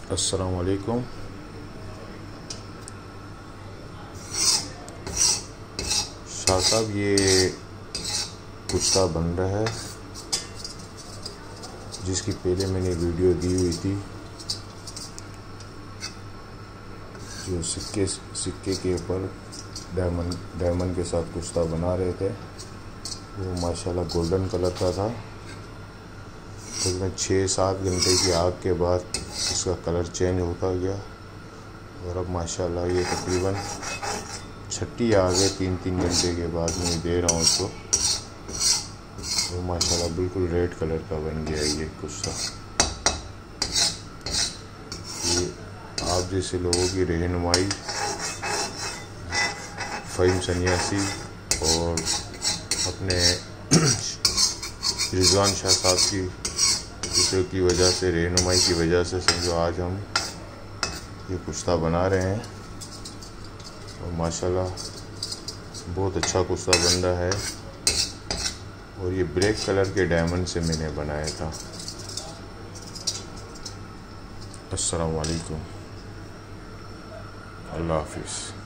अस्सलाम वालेकुम। शाह साहब, ये कुर्ता बन रहा है जिसकी पहले मैंने वीडियो दी हुई थी, जो सिक्के के ऊपर डायमंड के साथ कुर्ता बना रहे थे। वो माशाल्लाह गोल्डन कलर का था। तकरीबन 6-7 घंटे की आग के बाद इसका कलर चेंज होता गया और अब माशाल्लाह ये तकरीबन छठी आग है। 3-3 घंटे के बाद मैं दे रहा हूँ इसको। वो माशाल्लाह बिल्कुल रेड कलर का बन गया ये कुर्ता। ये आप जैसे लोगों की रहनुमाई, फ़हीम सन्यासी और अपने रिजवान शाह साहब की वजह से, रहनुमाई की वजह से समझो आज हम ये कुर्ता बना रहे हैं और माशाल्लाह बहुत अच्छा कुर्ता बन रहा है। और ये ब्लैक कलर के डायमंड से मैंने बनाया था। अस्सलाम वालेकुम, अल्लाह हाफिज़।